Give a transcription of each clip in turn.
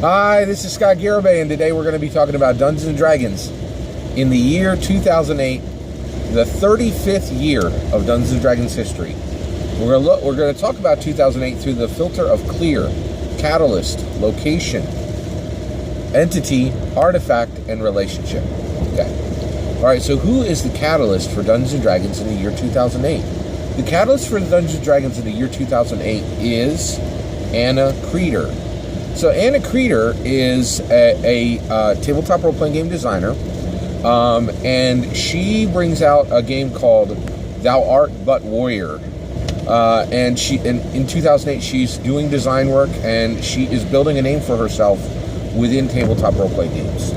Hi, this is Scott Garibay, and today we're going to be talking about Dungeons & Dragons in the year 2008, the 35th year of Dungeons & Dragons history. We're going to talk about 2008 through the filter of clear, catalyst, location, entity, artifact, and relationship. Okay. All right, so who is the catalyst for Dungeons & Dragons in the year 2008? The catalyst for Dungeons & Dragons in the year 2008 is Anna Creeder. So Anna Creeder is a tabletop role-playing game designer, and she brings out a game called Thou Art But Warrior. And in 2008, she's doing design work, and she is building a name for herself within tabletop role-playing games.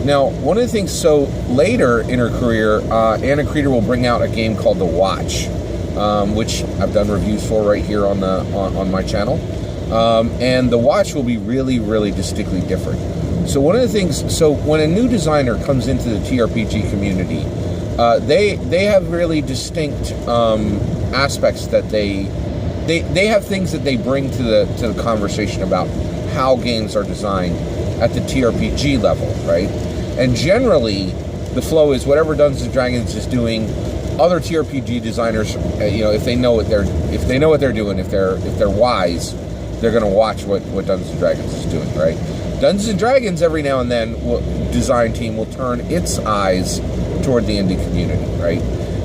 Now, one of the things, so later in her career, Anna Creeder will bring out a game called The Watch, which I've done reviews for right here on my channel. And The Watch will be really, really distinctly different. So one of the things, so when a new designer comes into the TRPG community, they have really distinct aspects that they have things that they bring to the conversation about how games are designed at the TRPG level, right? And generally, the flow is whatever Dungeons & Dragons is doing, other TRPG designers, if they know what they're doing, if they're wise, they're going to watch what Dungeons & Dragons is doing, right? Dungeons & Dragons, every now and then, design team will turn its eyes toward the indie community, right?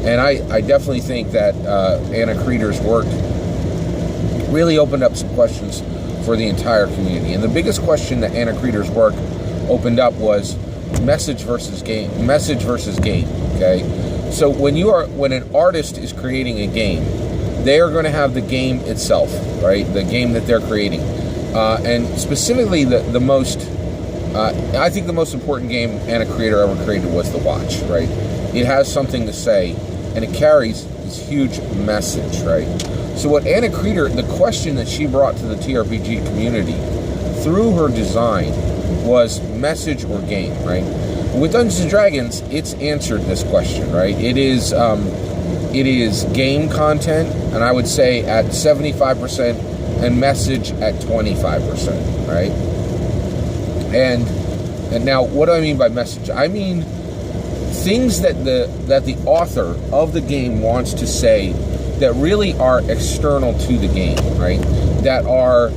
And I definitely think that Anna Creeder's work really opened up some questions for the entire community. And the biggest question that Anna Creeder's work opened up was message versus game, okay? So when an artist is creating a game, they are going to have the game itself, right? The game that they're creating. And specifically, I think the most important game Anna Creeder ever created was The Watch, right? It has something to say, and it carries this huge message, right? So what Anna Creeder, the question that she brought to the TRPG community through her design was message or game, right? With Dungeons & Dragons, it's answered this question, right? It is game content, and I would say at 75%, and message at 25%, right? And now, what do I mean by message? I mean things that the author of the game wants to say that really are external to the game, right? That are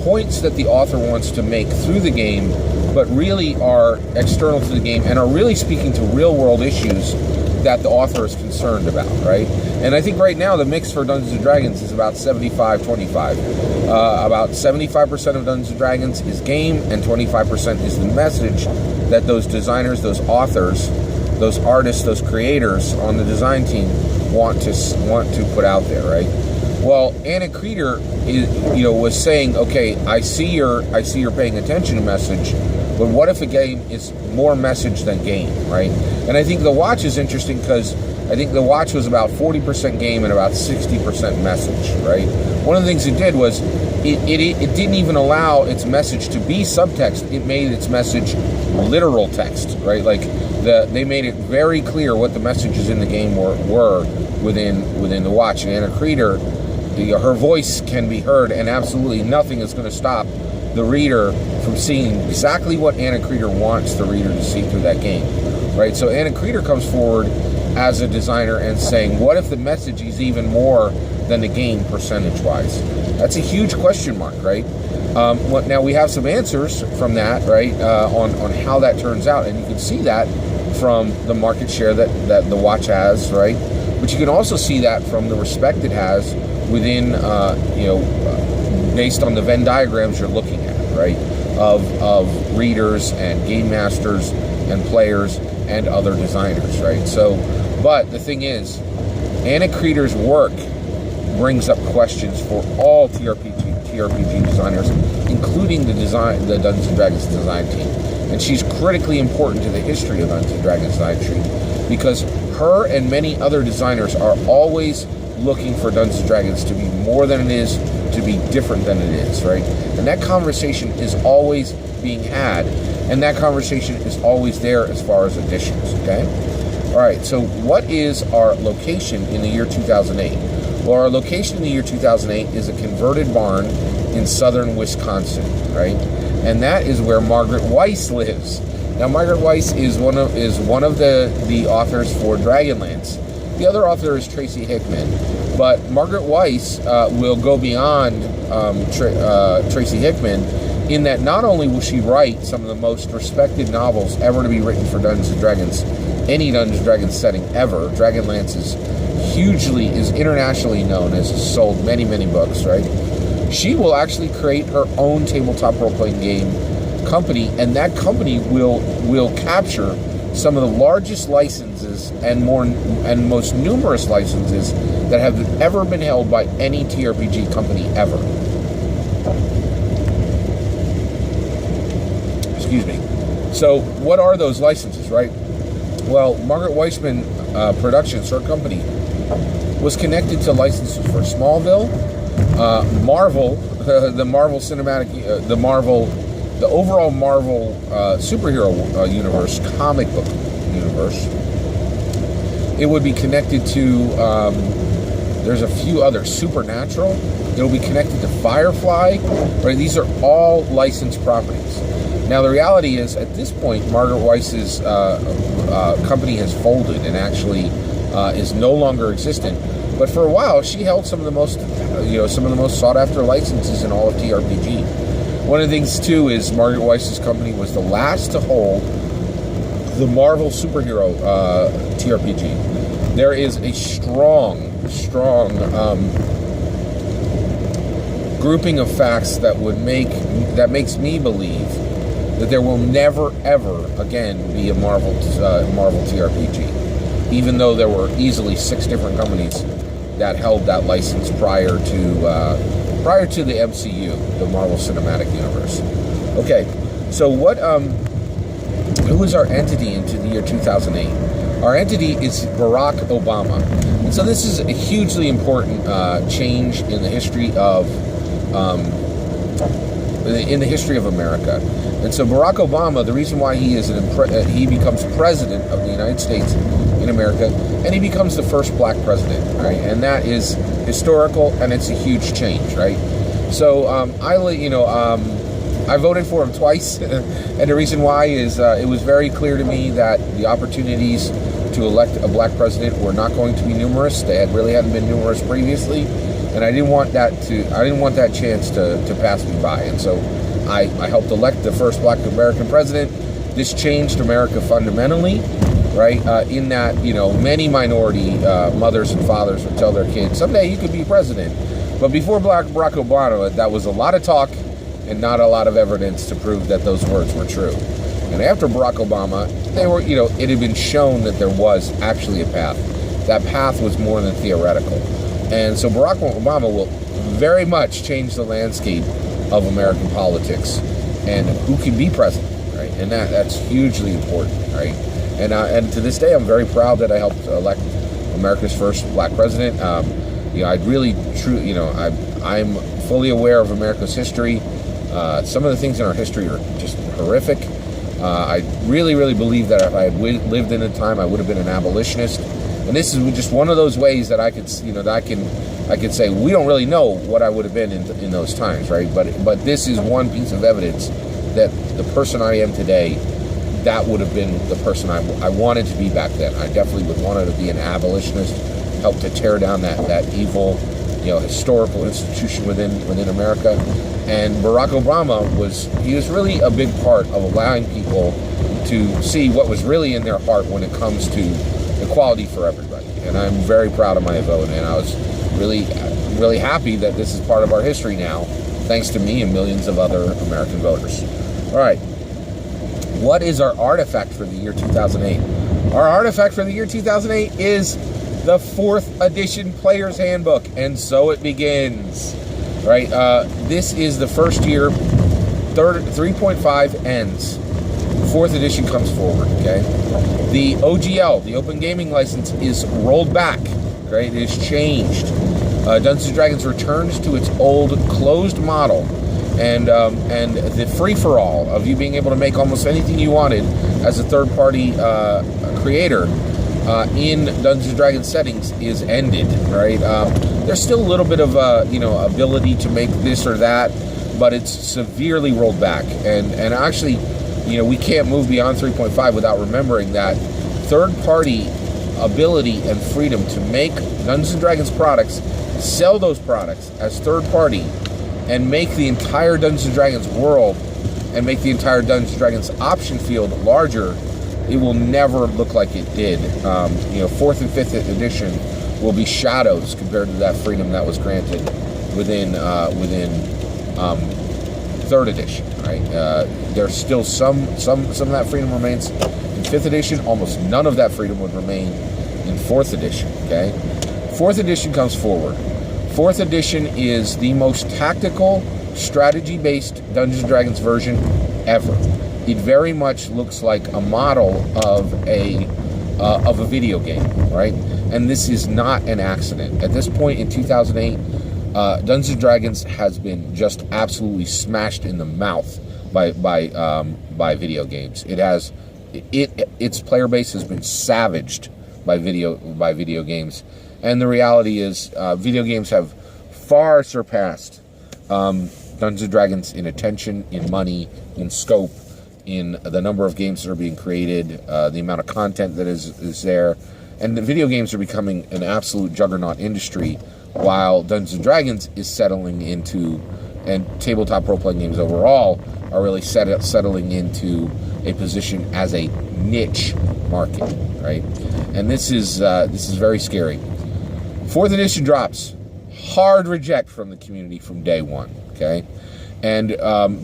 points that the author wants to make through the game, but really are external to the game and are really speaking to real-world issues that the author is concerned about, right? And I think right now the mix for Dungeons & Dragons is about 75-25. About 75% of Dungeons & Dragons is game, and 25% is the message that those designers, those authors, those artists, those creators on the design team want to put out there, right? Well, Anna Creeder was saying, okay, I see you're paying attention to message, but what if a game is more message than game, right? And I think The Watch is interesting because I think The Watch was about 40% game and about 60% message, right? One of the things it did was it didn't even allow its message to be subtext. It made its message literal text, right? Like they made it very clear what the messages in the game were within The Watch. And Anna Creeder, her voice can be heard, and absolutely nothing is going to stop the reader from seeing exactly what Anna Creeder wants the reader to see through that game, right? So Anna Creeder comes forward as a designer and saying, what if the message is even more than the game percentage-wise? That's a huge question mark, right? Now we have some answers from that, right, on how that turns out, and you can see that from the market share that The Watch has, right? But you can also see that from the respect it has within, based on the Venn diagrams you're looking at, right, of readers and game masters and players and other designers, right? So, but the thing is, Anna Creeder's work brings up questions for all TRPG designers, including the Dungeons & Dragons design team. And she's critically important to the history of Dungeons & Dragons design team because her and many other designers are always looking for Dungeons & Dragons to be more than it is, to be different than it is, right? And that conversation is always being had, and that conversation is always there as far as additions, okay? All right, so what is our location in the year 2008? Well, our location in the year 2008 is a converted barn in southern Wisconsin, right? and that is where Margaret Weis lives. Now, Margaret Weis is one of the authors for Dragonlance. The other author is Tracy Hickman, but Margaret Weis will go beyond Tracy Hickman in that not only will she write some of the most respected novels ever to be written for Dungeons and Dragons, any Dungeons and Dragons setting ever. Dragonlance is internationally known, as sold many, many books, right? She will actually create her own tabletop role-playing game company, and that company will capture some of the largest licenses and most numerous licenses that have ever been held by any TRPG company ever. Excuse me. So what are those licenses, right? Well, Margaret Weisman Productions, her company, was connected to licenses for Smallville, Marvel, the Marvel Cinematic, the overall Marvel superhero universe, comic book universe. It would be connected to, there's a few others, Supernatural. It'll be connected to Firefly, right? These are all licensed properties. Now, the reality is, at this point, Margaret Weis's company has folded and actually is no longer existent. But for a while, she held some of the most sought after licenses in all of TRPG. One of the things too is Margaret Weis's company was the last to hold the Marvel superhero TRPG. There is a strong grouping of facts that makes me believe that there will never ever again be a Marvel TRPG, even though there were easily 6 different companies that held that license prior to the MCU, the Marvel Cinematic Universe. Okay, so who is our entity into the year 2008? Our entity is Barack Obama, and so this is a hugely important change in the history of America. And so Barack Obama, the reason why he becomes president of the United States in America, and he becomes the first black president, right? And that is historical, and it's a huge change, right? So I voted for him twice, and the reason why is it was very clear to me that the opportunities to elect a black president were not going to be numerous. They hadn't been numerous previously, and I didn't want that chance to pass me by. And so I helped elect the first black American president. This changed America fundamentally, right? In that, many minority mothers and fathers would tell their kids, someday you could be president. But before Barack Obama, that was a lot of talk and not a lot of evidence to prove that those words were true. And after Barack Obama, it had been shown that there was actually a path. That path was more than theoretical. And so Barack Obama will very much change the landscape of American politics and who can be president, right? And that's hugely important, right? And to this day, I'm very proud that I helped elect America's first black president. I'm fully aware of America's history. Some of the things in our history are just horrific. I really, really believe that if I had lived in a time, I would have been an abolitionist. And this is just one of those ways that I could say we don't really know what I would have been in those times, right? But this is one piece of evidence that the person I am today, that would have been the person I wanted to be back then. I definitely would want to be an abolitionist, help to tear down that evil, historical institution within America. And Barack Obama was really a big part of allowing people to see what was really in their heart when it comes to equality for everybody. And I'm very proud of my vote, and I was really, really happy that this is part of our history now, thanks to me and millions of other American voters. All right. What is our artifact for the year 2008? Our artifact for the year 2008 is the 4th edition Player's Handbook, and so it begins. Right? This is the first year. 3.5 ends. 4th edition comes forward. Okay. The OGL, the Open Gaming License, is rolled back. Right? It is changed. Dungeons & Dragons returns to its old closed model, and the free-for-all of you being able to make almost anything you wanted as a third-party creator in Dungeons & Dragons settings is ended, right? There's still a little bit of ability to make this or that, but it's severely rolled back. And actually, we can't move beyond 3.5 without remembering that third-party ability and freedom to make Dungeons & Dragons products, sell those products as third-party, and make the entire Dungeons & Dragons world and make the entire Dungeons & Dragons option field larger, it will never look like it did. 4th and 5th edition will be shadows compared to that freedom that was granted within 3rd edition. Right? There's still some of that freedom remains in 5th edition. Almost none of that freedom would remain in 4th edition. Okay, 4th edition comes forward. 4th edition is the most tactical, strategy-based Dungeons & Dragons version ever. It very much looks like a model of a video game, right? And this is not an accident. At this point in 2008, Dungeons & Dragons has been just absolutely smashed in the mouth by video games. Its player base has been savaged by video games, and the reality is, video games have far surpassed Dungeons & Dragons in attention, in money, in scope, in the number of games that are being created, the amount of content that is there, and the video games are becoming an absolute juggernaut industry, while Dungeons & Dragons is settling into, and tabletop role-playing games overall are really settling into a position as a niche market, right? And this is very scary. 4th edition drops. Hard reject from the community from day one, okay? And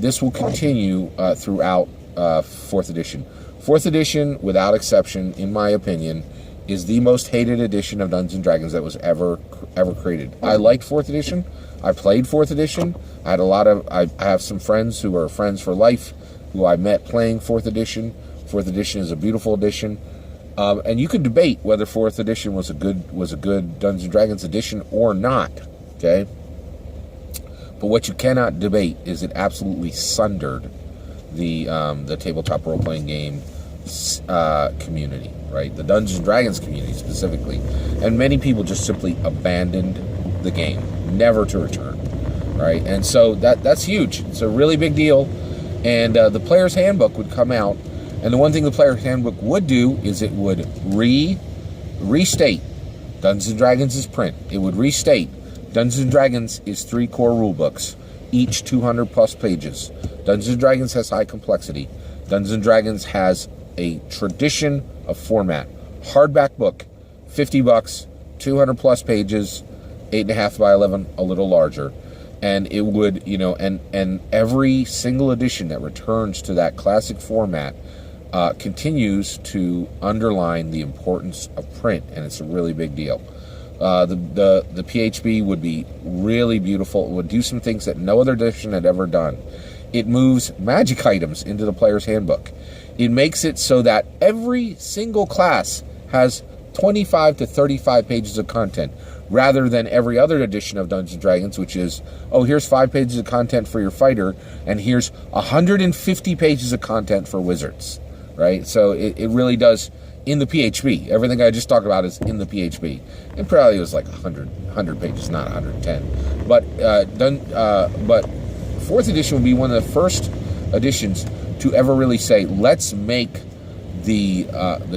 this will continue throughout 4th edition. 4th edition, without exception, in my opinion, is the most hated edition of Dungeons & Dragons that was ever created. I liked 4th edition. I played 4th edition. I have some friends who are friends for life who I met playing 4th edition. 4th edition is a beautiful edition. And you could debate whether 4th edition was a good Dungeons & Dragons edition or not, okay? But what you cannot debate is it absolutely sundered the tabletop role-playing game community, right? The Dungeons & Dragons community specifically. And many people just simply abandoned the game, never to return, right? And so that's huge. It's a really big deal. And the Player's Handbook would come out, and the one thing the Player's Handbook would do is it would restate Dungeons & Dragons' print. It would restate Dungeons & Dragons is 3 core rule books, each 200 plus pages. Dungeons & Dragons has high complexity. Dungeons & Dragons has a tradition of format. Hardback book, $50, 200 plus pages, 8.5 by 11, a little larger. And it would, and every single edition that returns to that classic format continues to underline the importance of print, and it's a really big deal. The PHB would be really beautiful. It would do some things that no other edition had ever done. It moves magic items into the Player's Handbook. It makes it so that every single class has 25 to 35 pages of content, rather than every other edition of Dungeons & Dragons, which is, here's 5 pages of content for your fighter, and here's 150 pages of content for wizards, right? So it really does, in the PHB, everything I just talked about is in the PHB. It probably was like 100 pages, not 110. But 4th edition will be one of the first editions to ever really say, let's make the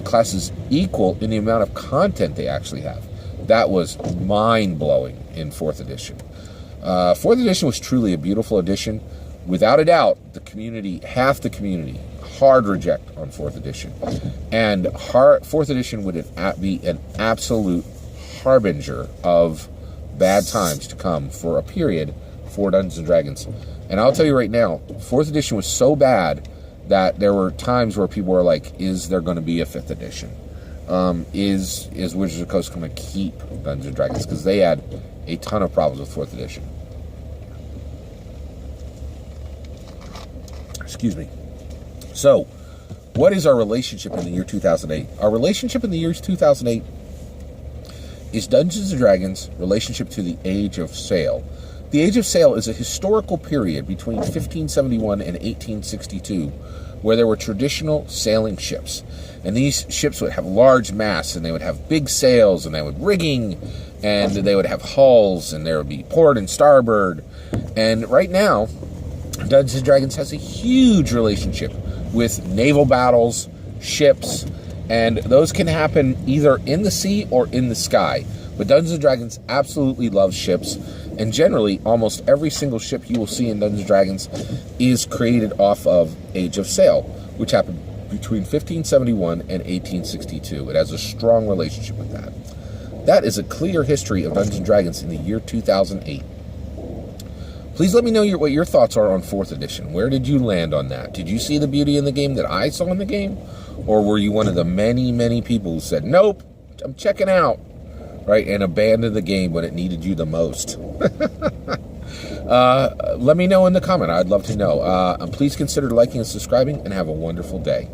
classes equal in the amount of content they actually have. That was mind-blowing in 4th edition. 4th edition was truly a beautiful edition. Without a doubt, half the community, hard reject on 4th edition. And 4th edition would be an absolute harbinger of bad times to come for a period for Dungeons & Dragons. And I'll tell you right now, 4th edition was so bad that there were times where people were like, is there going to be a 5th edition? Is Wizards of the Coast going to keep Dungeons & Dragons? Because they had a ton of problems with 4th edition. Excuse me. So, what is our relationship in the year 2008? Our relationship in the year 2008 is Dungeons & Dragons' relationship to the Age of Sail. The Age of Sail is a historical period between 1571 and 1862 where there were traditional sailing ships. And these ships would have large masts, and they would have big sails, and they would rigging, and they would have hulls, and there would be port and starboard. And right now, Dungeons and Dragons has a huge relationship with naval battles, ships, and those can happen either in the sea or in the sky. But Dungeons and Dragons absolutely loves ships, and generally, almost every single ship you will see in Dungeons and Dragons is created off of Age of Sail, which happened between 1571 and 1862. It has a strong relationship with that. That is a clear history of Dungeons and Dragons in the year 2008. Please let me know what your thoughts are on 4th edition. Where did you land on that? Did you see the beauty in the game that I saw in the game? Or were you one of the many, many people who said, nope, I'm checking out, right, and abandoned the game when it needed you the most? Let me know in the comment. I'd love to know. Please consider liking and subscribing, and have a wonderful day.